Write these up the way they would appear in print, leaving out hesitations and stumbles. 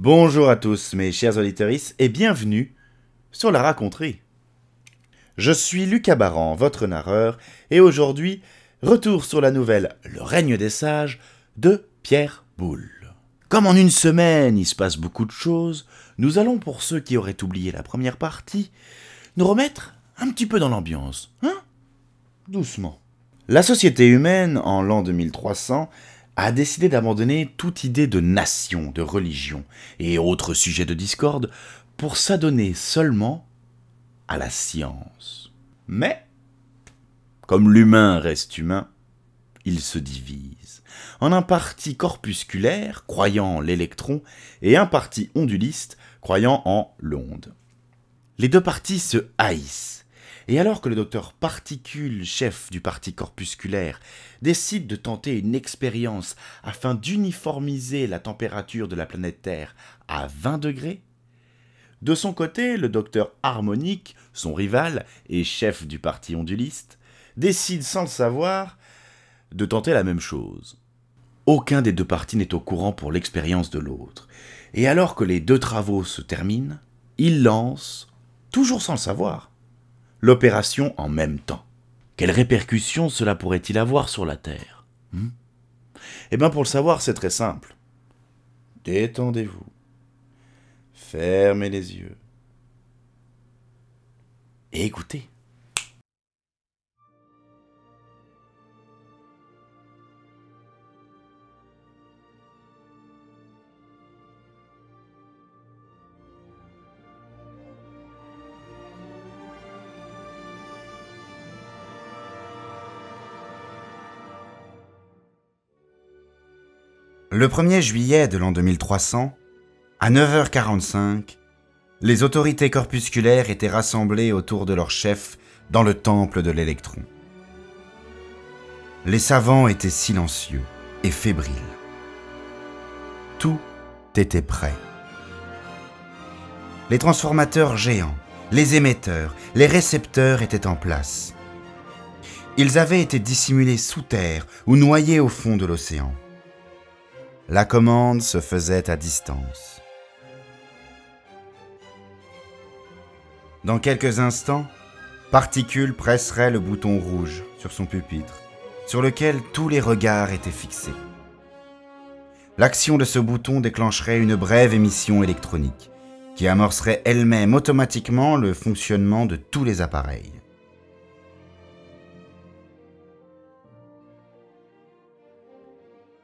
Bonjour à tous mes chers auditeurs et bienvenue sur la raconterie. Je suis Lucas Baran, votre narreur, et aujourd'hui, retour sur la nouvelle Le règne des sages de Pierre Boulle. Comme en une semaine il se passe beaucoup de choses, nous allons, pour ceux qui auraient oublié la première partie, nous remettre un petit peu dans l'ambiance, hein? Doucement. La société humaine, en l'an 2300, a décidé d'abandonner toute idée de nation, de religion et autres sujets de discorde pour s'adonner seulement à la science. Mais, comme l'humain reste humain, il se divise en un parti corpusculaire croyant en l'électron et un parti onduliste croyant en l'onde. Les deux partis se haïssent. Et alors que le docteur Particule, chef du parti corpusculaire, décide de tenter une expérience afin d'uniformiser la température de la planète Terre à 20 degrés, de son côté, le docteur Harmonique, son rival et chef du parti onduliste, décide sans le savoir de tenter la même chose. Aucun des deux partis n'est au courant pour l'expérience de l'autre. Et alors que les deux travaux se terminent, ils lancent, toujours sans le savoir, l'opération en même temps. Quelles répercussions cela pourrait-il avoir sur la Terre? Eh bien, pour le savoir, c'est très simple. Détendez-vous. Fermez les yeux. Et écoutez. Le 1er juillet de l'an 2300, à 9h45, les autorités corpusculaires étaient rassemblées autour de leur chef dans le temple de l'électron. Les savants étaient silencieux et fébriles. Tout était prêt. Les transformateurs géants, les émetteurs, les récepteurs étaient en place. Ils avaient été dissimulés sous terre ou noyés au fond de l'océan. La commande se faisait à distance. Dans quelques instants, Particule presserait le bouton rouge sur son pupitre, sur lequel tous les regards étaient fixés. L'action de ce bouton déclencherait une brève émission électronique, qui amorcerait elle-même automatiquement le fonctionnement de tous les appareils.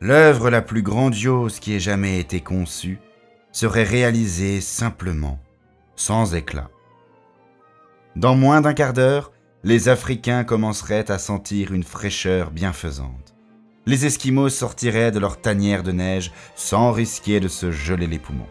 L'œuvre la plus grandiose qui ait jamais été conçue serait réalisée simplement, sans éclat. Dans moins d'un quart d'heure, les Africains commenceraient à sentir une fraîcheur bienfaisante. Les Esquimaux sortiraient de leur tanière de neige sans risquer de se geler les poumons.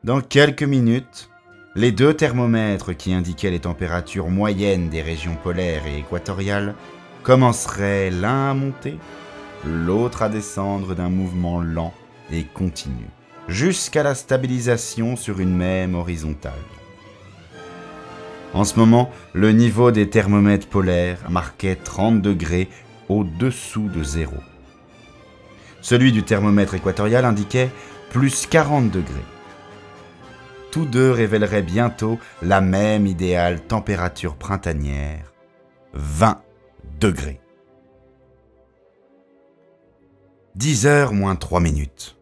Dans quelques minutes, les deux thermomètres qui indiquaient les températures moyennes des régions polaires et équatoriales commencerait l'un à monter, l'autre à descendre d'un mouvement lent et continu, jusqu'à la stabilisation sur une même horizontale. En ce moment, le niveau des thermomètres polaires marquait 30 degrés au-dessous de zéro. Celui du thermomètre équatorial indiquait plus 40 degrés. Tous deux révéleraient bientôt la même idéale température printanière, 20 degrés. 10h moins 3 minutes.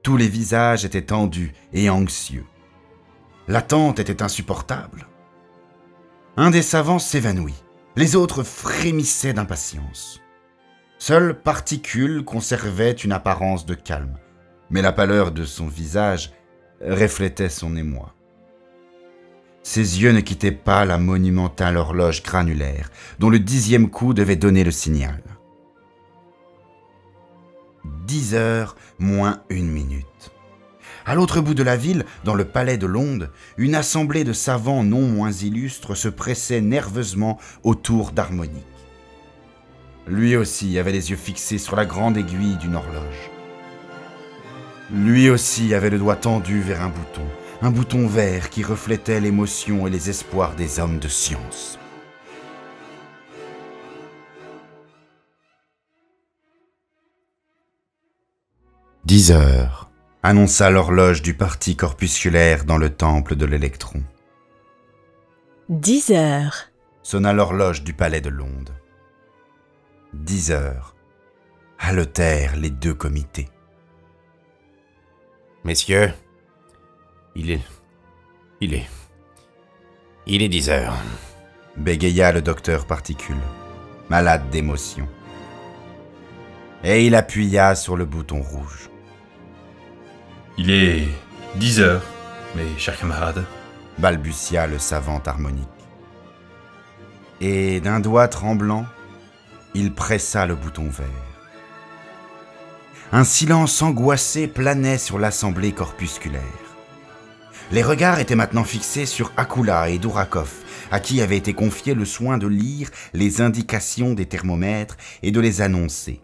Tous les visages étaient tendus et anxieux. L'attente était insupportable. Un des savants s'évanouit. Les autres frémissaient d'impatience. Seul Particule conservait une apparence de calme, mais la pâleur de son visage reflétait son émoi. Ses yeux ne quittaient pas la monumentale horloge granulaire, dont le 10e coup devait donner le signal. 10h moins 1 minute. À l'autre bout de la ville, dans le palais de l'Onde, une assemblée de savants non moins illustres se pressait nerveusement autour d'Harmonique. Lui aussi avait les yeux fixés sur la grande aiguille d'une horloge. Lui aussi avait le doigt tendu vers un bouton vert qui reflétait l'émotion et les espoirs des hommes de science. 10 heures, annonça l'horloge du parti corpusculaire dans le temple de l'électron. 10 heures. Sonna l'horloge du palais de Londres. 10 heures, haletèrent les deux comités. Messieurs, il est 10 heures. Bégaya le docteur Particule, malade d'émotion. Et il appuya sur le bouton rouge. Il est 10 heures, mes chers camarades. Balbutia le savant harmonique. Et d'un doigt tremblant, il pressa le bouton vert. Un silence angoissé planait sur l'assemblée corpusculaire. Les regards étaient maintenant fixés sur Akula et Dourakov, à qui avait été confié le soin de lire les indications des thermomètres et de les annoncer.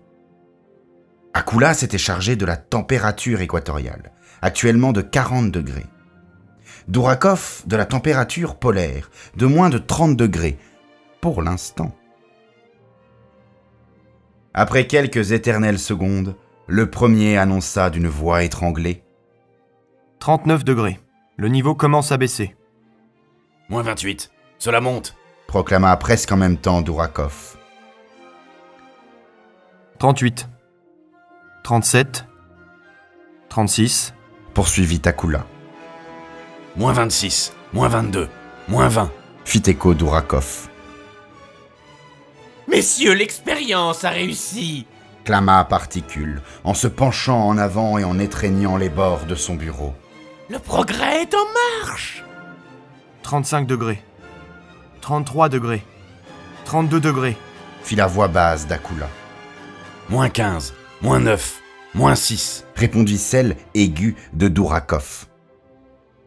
Akula s'était chargé de la température équatoriale, actuellement de 40 degrés. Dourakov de la température polaire, de moins de 30 degrés, pour l'instant. Après quelques éternelles secondes, le premier annonça d'une voix étranglée. 39 degrés. Le niveau commence à baisser. Moins 28. Cela monte. Proclama presque en même temps Dourakov. 38. 37. 36. Poursuivit Akula. Moins 26. Moins 22. Moins 20. Fit écho Dourakov. Messieurs, l'expérience a réussi. Clama Particule, en se penchant en avant et en étreignant les bords de son bureau. Le progrès est en marche. 35 degrés. 33 degrés. 32 degrés. Fit la voix basse d'Akula. Moins 15. Moins 9. Moins 6. Répondit celle aiguë de Dourakov.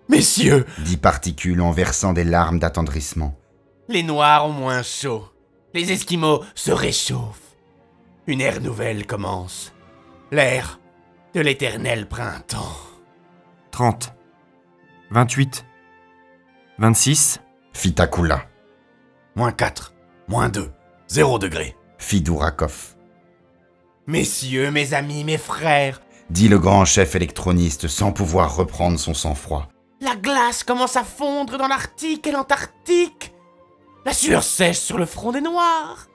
Messieurs, Dit Particule en versant des larmes d'attendrissement. les Noirs ont moins chaud. Les Esquimaux se réchauffent. Une ère nouvelle commence. L'ère de l'éternel printemps. 30. 28. 26. Fit Akula. Moins 4. Moins 2. 0 degré. Fit Dourakov. Messieurs, mes amis, mes frères, Dit le grand chef électroniste sans pouvoir reprendre son sang-froid. la glace commence à fondre dans l'Arctique et l'Antarctique. La sueur sèche sur le front des Noirs.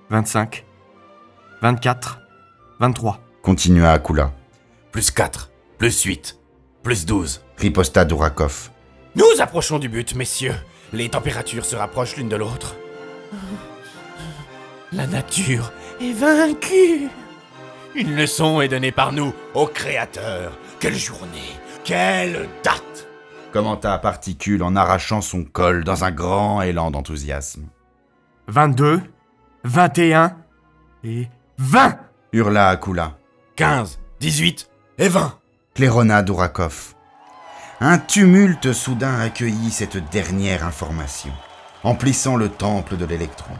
25. 24. 23. Continua Akula. Plus 4. Plus 8. Plus 12. Riposta Dourakov. Nous approchons du but, messieurs. Les températures se rapprochent l'une de l'autre. La nature est vaincue. Une leçon est donnée par nous au Créateur. Quelle journée, quelle date! Commenta Particule en arrachant son col dans un grand élan d'enthousiasme. 22. 21. Et 20. Hurla Akula. 15, 18 et 20. Claironna Dourakov. Un tumulte soudain accueillit cette dernière information, emplissant le temple de l'électron.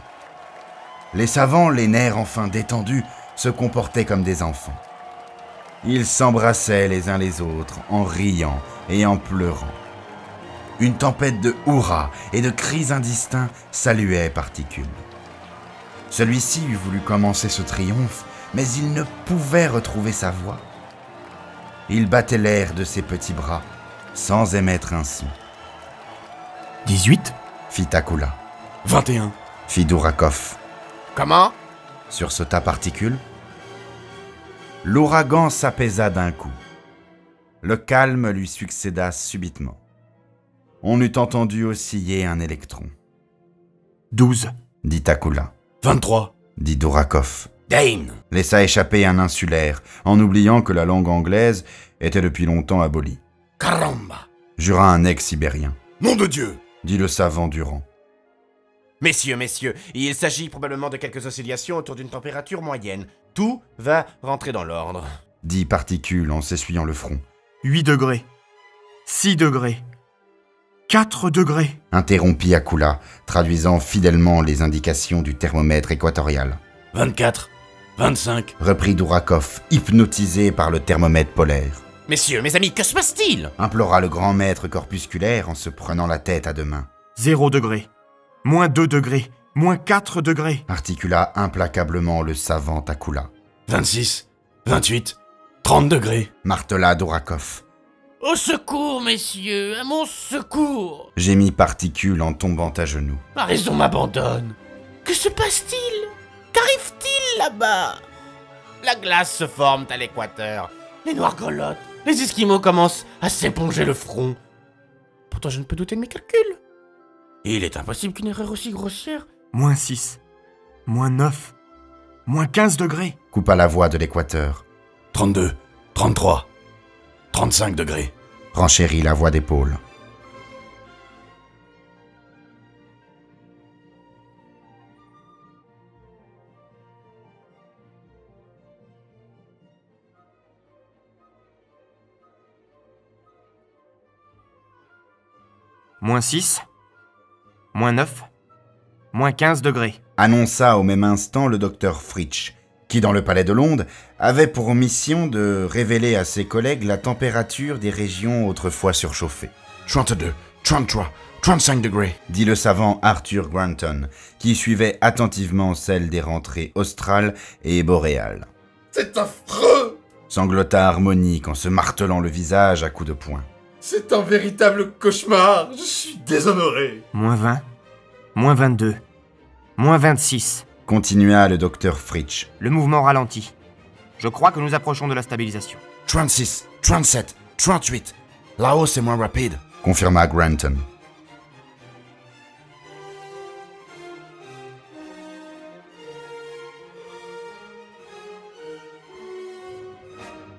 Les savants, les nerfs enfin détendus, se comportaient comme des enfants. Ils s'embrassaient les uns les autres en riant et en pleurant. Une tempête de hurrahs et de cris indistincts saluait Particule. Celui-ci eût voulu commencer ce triomphe, mais il ne pouvait retrouver sa voix. Il battait l'air de ses petits bras, sans émettre un son. 18. Fit Akula. 21. Fit Dourakov. Comment? Sursauta Particule. L'ouragan s'apaisa d'un coup. Le calme lui succéda subitement. On eût entendu osciller un électron. 12. Dit Akula. 23. Dit Dourakov. Dane. Laissa échapper un insulaire, en oubliant que la langue anglaise était depuis longtemps abolie. Caramba. Jura un ex-sibérien. Nom de Dieu. Dit le savant Durand. Messieurs, il s'agit probablement de quelques oscillations autour d'une température moyenne. Tout va rentrer dans l'ordre. Dit Particule en s'essuyant le front. 8 degrés. 6 degrés. 4 degrés. Interrompit Akula, traduisant fidèlement les indications du thermomètre équatorial. 24. 25. Reprit Dourakov, hypnotisé par le thermomètre polaire. Messieurs, mes amis, que se passe-t-il? Implora le grand maître corpusculaire en se prenant la tête à deux mains. 0 degrés. Moins 2 degrés. Moins 4 degrés. Articula implacablement le savant Akula. 26. 28. 30 degrés. martela Dourakov. Au secours, messieurs, à mon secours. Gémit Particule en tombant à genoux. Ma raison m'abandonne. Que se passe-t-il? Qu'arrive-t-il là-bas? La glace se forme à l'équateur. Les noirs grelottent. Les Esquimaux commencent à s'éponger le front. Pourtant, je ne peux douter de mes calculs. Et il est impossible qu'une erreur aussi grossière... Moins 6. Moins 9. Moins 15 degrés. Coupa la voix de l'équateur. 32, 33, 35 degrés. Renchérit la voix d'épaule. Moins 6. Moins 9. Moins 15 degrés. Annonça au même instant le docteur Fritsch, qui, dans le palais de Londres, avait pour mission de révéler à ses collègues la température des régions autrefois surchauffées. 32, 33, 35 degrés. Dit le savant Arthur Granton, qui suivait attentivement celle des rentrées australes et boréales. C'est affreux! Sanglota Harmonique en se martelant le visage à coups de poing. C'est un véritable cauchemar! Je suis déshonoré! Moins 20. Moins 22. Moins 26. Continua le docteur Fritsch. Le mouvement ralentit. Je crois que nous approchons de la stabilisation. 36, 37, 38. La hausse est moins rapide. Confirma Granton.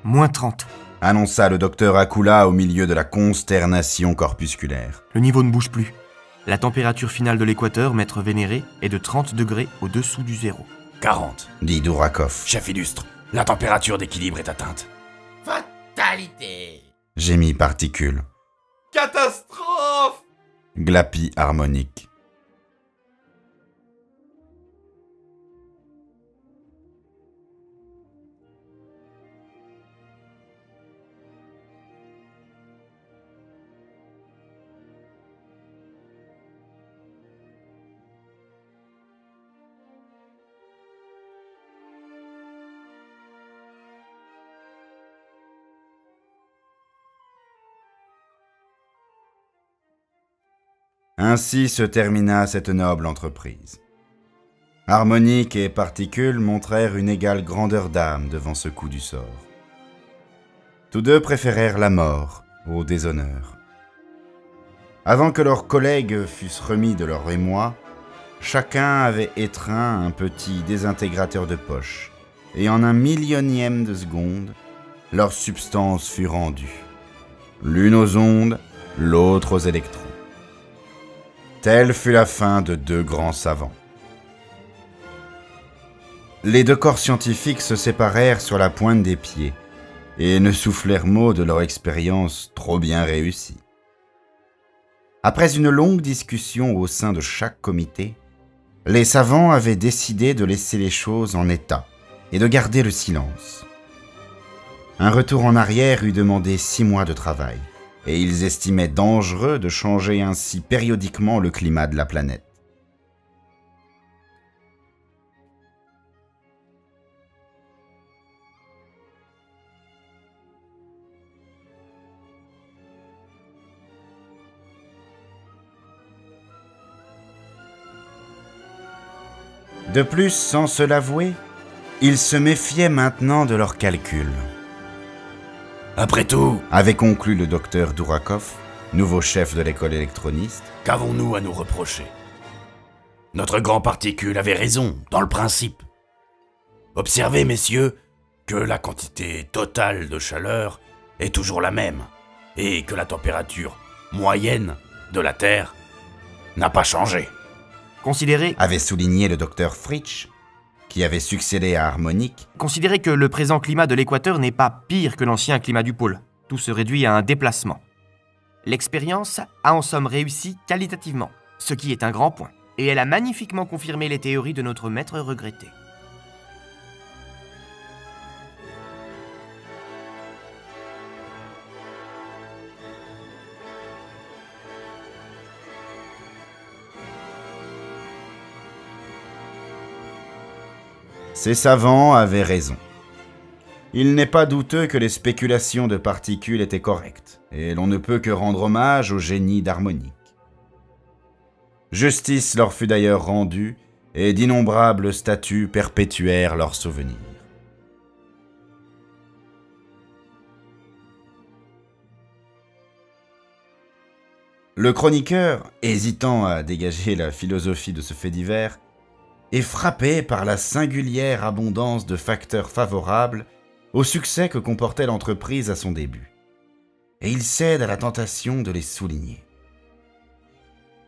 Moins 30. Annonça le docteur Akula au milieu de la consternation corpusculaire. Le niveau ne bouge plus. La température finale de l'équateur, maître vénéré, est de 30 degrés au-dessous du zéro. 40. Dit Dourakov. Chef illustre, la température d'équilibre est atteinte. Fatalité. Gémit Particule. Catastrophe! Glapit Harmonique. Ainsi se termina cette noble entreprise. Harmonique et Particule montrèrent une égale grandeur d'âme devant ce coup du sort. Tous deux préférèrent la mort au déshonneur. Avant que leurs collègues fussent remis de leur émoi, chacun avait étreint un petit désintégrateur de poche, et en un millionième de seconde, leur substance fut rendue. L'une aux ondes, l'autre aux électrons. Telle fut la fin de deux grands savants. Les deux corps scientifiques se séparèrent sur la pointe des pieds et ne soufflèrent mot de leur expérience trop bien réussie. Après une longue discussion au sein de chaque comité, les savants avaient décidé de laisser les choses en état et de garder le silence. Un retour en arrière eût demandé 6 mois de travail, et ils estimaient dangereux de changer ainsi périodiquement le climat de la planète. De plus, sans se l'avouer, ils se méfiaient maintenant de leurs calculs. Après tout, Avait conclu le docteur Dourakov, nouveau chef de l'école électroniste. qu'avons-nous à nous reprocher? Notre grand particule avait raison, dans le principe. Observez, messieurs, que la quantité totale de chaleur est toujours la même, et que la température moyenne de la Terre n'a pas changé. Considérez Avait souligné le docteur Fritsch, qui avait succédé à Harmonique. Considérez que le présent climat de l'équateur n'est pas pire que l'ancien climat du pôle. Tout se réduit à un déplacement. L'expérience a en somme réussi qualitativement, ce qui est un grand point, et elle a magnifiquement confirmé les théories de notre maître regretté. Ces savants avaient raison. Il n'est pas douteux que les spéculations de particules étaient correctes, et l'on ne peut que rendre hommage au génie d'harmonique. Justice leur fut d'ailleurs rendue, et d'innombrables statues perpétuèrent leurs souvenirs. Le chroniqueur, hésitant à dégager la philosophie de ce fait divers, est frappé par la singulière abondance de facteurs favorables au succès que comportait l'entreprise à son début, et il cède à la tentation de les souligner.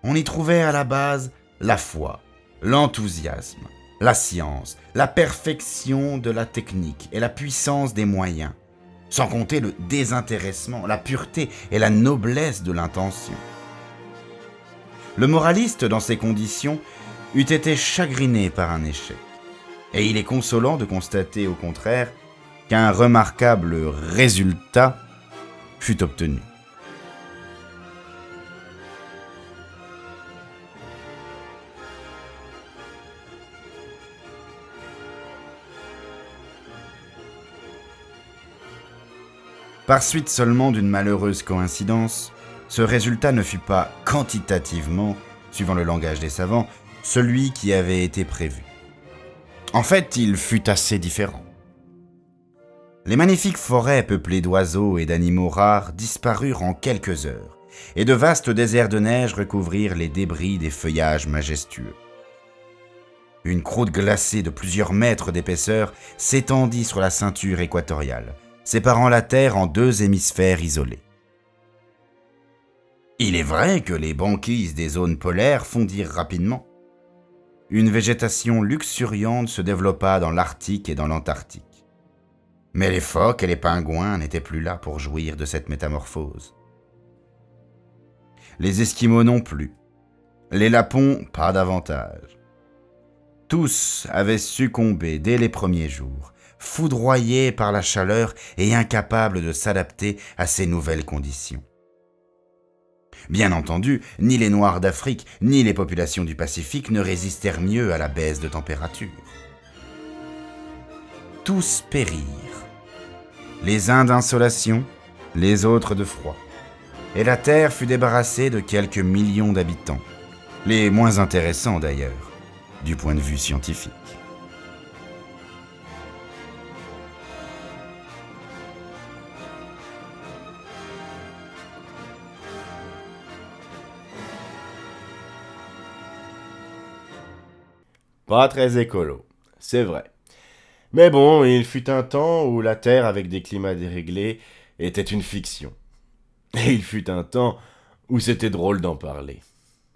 On y trouvait à la base la foi, l'enthousiasme, la science, la perfection de la technique et la puissance des moyens, sans compter le désintéressement, la pureté et la noblesse de l'intention. Le moraliste, dans ces conditions, eût été chagriné par un échec, et il est consolant de constater au contraire qu'un remarquable résultat fut obtenu. Par suite seulement d'une malheureuse coïncidence, ce résultat ne fut pas quantitativement, suivant le langage des savants, celui qui avait été prévu. En fait, il fut assez différent. Les magnifiques forêts peuplées d'oiseaux et d'animaux rares disparurent en quelques heures, et de vastes déserts de neige recouvrirent les débris des feuillages majestueux. Une croûte glacée de plusieurs mètres d'épaisseur s'étendit sur la ceinture équatoriale, séparant la Terre en deux hémisphères isolés. Il est vrai que les banquises des zones polaires fondirent rapidement. Une végétation luxuriante se développa dans l'Arctique et dans l'Antarctique. Mais les phoques et les pingouins n'étaient plus là pour jouir de cette métamorphose. Les Esquimaux non plus. Les Lapons, pas davantage. Tous avaient succombé dès les premiers jours, foudroyés par la chaleur et incapables de s'adapter à ces nouvelles conditions. Bien entendu, ni les Noirs d'Afrique, ni les populations du Pacifique ne résistèrent mieux à la baisse de température. Tous périrent. Les uns d'insolation, les autres de froid. Et la Terre fut débarrassée de quelques millions d'habitants, les moins intéressants d'ailleurs, du point de vue scientifique. Pas très écolo, c'est vrai. Mais bon, il fut un temps où la Terre, avec des climats déréglés, était une fiction. Et il fut un temps où c'était drôle d'en parler.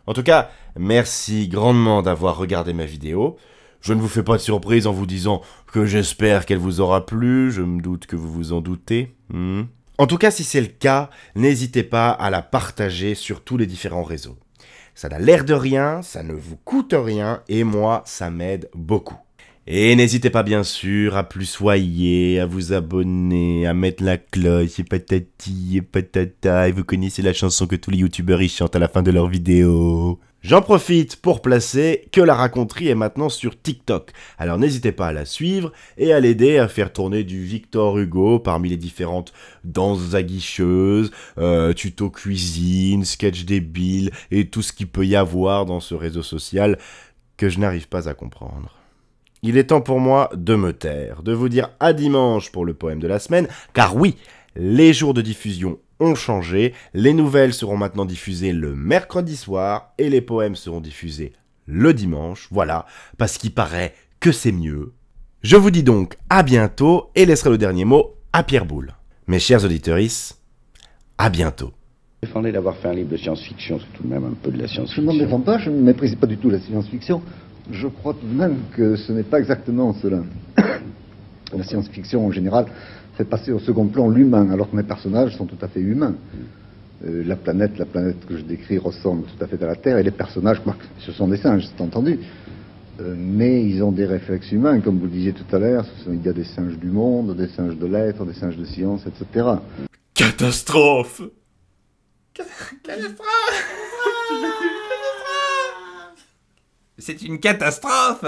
En tout cas, merci grandement d'avoir regardé ma vidéo. Je ne vous fais pas de surprise en vous disant que j'espère qu'elle vous aura plu, je me doute que vous vous en doutez. En tout cas, si c'est le cas, n'hésitez pas à la partager sur tous les différents réseaux. Ça n'a l'air de rien, ça ne vous coûte rien, et moi, ça m'aide beaucoup. Et n'hésitez pas bien sûr à plus soyer, à vous abonner, à mettre la cloche, et patati et patata, et vous connaissez la chanson que tous les youtubeurs y chantent à la fin de leurs vidéos. J'en profite pour placer que la raconterie est maintenant sur TikTok, alors n'hésitez pas à la suivre et à l'aider à faire tourner du Victor Hugo parmi les différentes danses aguicheuses, tutos cuisine, sketch débiles et tout ce qu'il peut y avoir dans ce réseau social que je n'arrive pas à comprendre. Il est temps pour moi de me taire, de vous dire à dimanche pour le poème de la semaine, car oui, les jours de diffusion ont changé, les nouvelles seront maintenant diffusées le mercredi soir et les poèmes seront diffusés le dimanche, voilà, parce qu'il paraît que c'est mieux. Je vous dis donc à bientôt et laisserai le dernier mot à Pierre Boulle. Mes chers auditeurs, à bientôt. Je défendais d'avoir fait un livre de science-fiction, c'est tout de même un peu de la science-fiction. Je ne m'en défends pas, je ne méprise pas du tout la science-fiction. Je crois tout de même que ce n'est pas exactement cela. La science-fiction en général fait passer au second plan l'humain, alors que mes personnages sont tout à fait humains. La planète que je décris ressemble tout à fait à la Terre, et les personnages, ce sont des singes, c'est entendu. Mais ils ont des réflexes humains, comme vous le disiez tout à l'heure, il y a des singes du monde, des singes de l'être, des singes de science, etc. Catastrophe! C'est une catastrophe!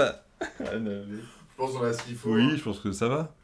Je pense qu'on a ce qu'il faut. Oui, je pense que ça va.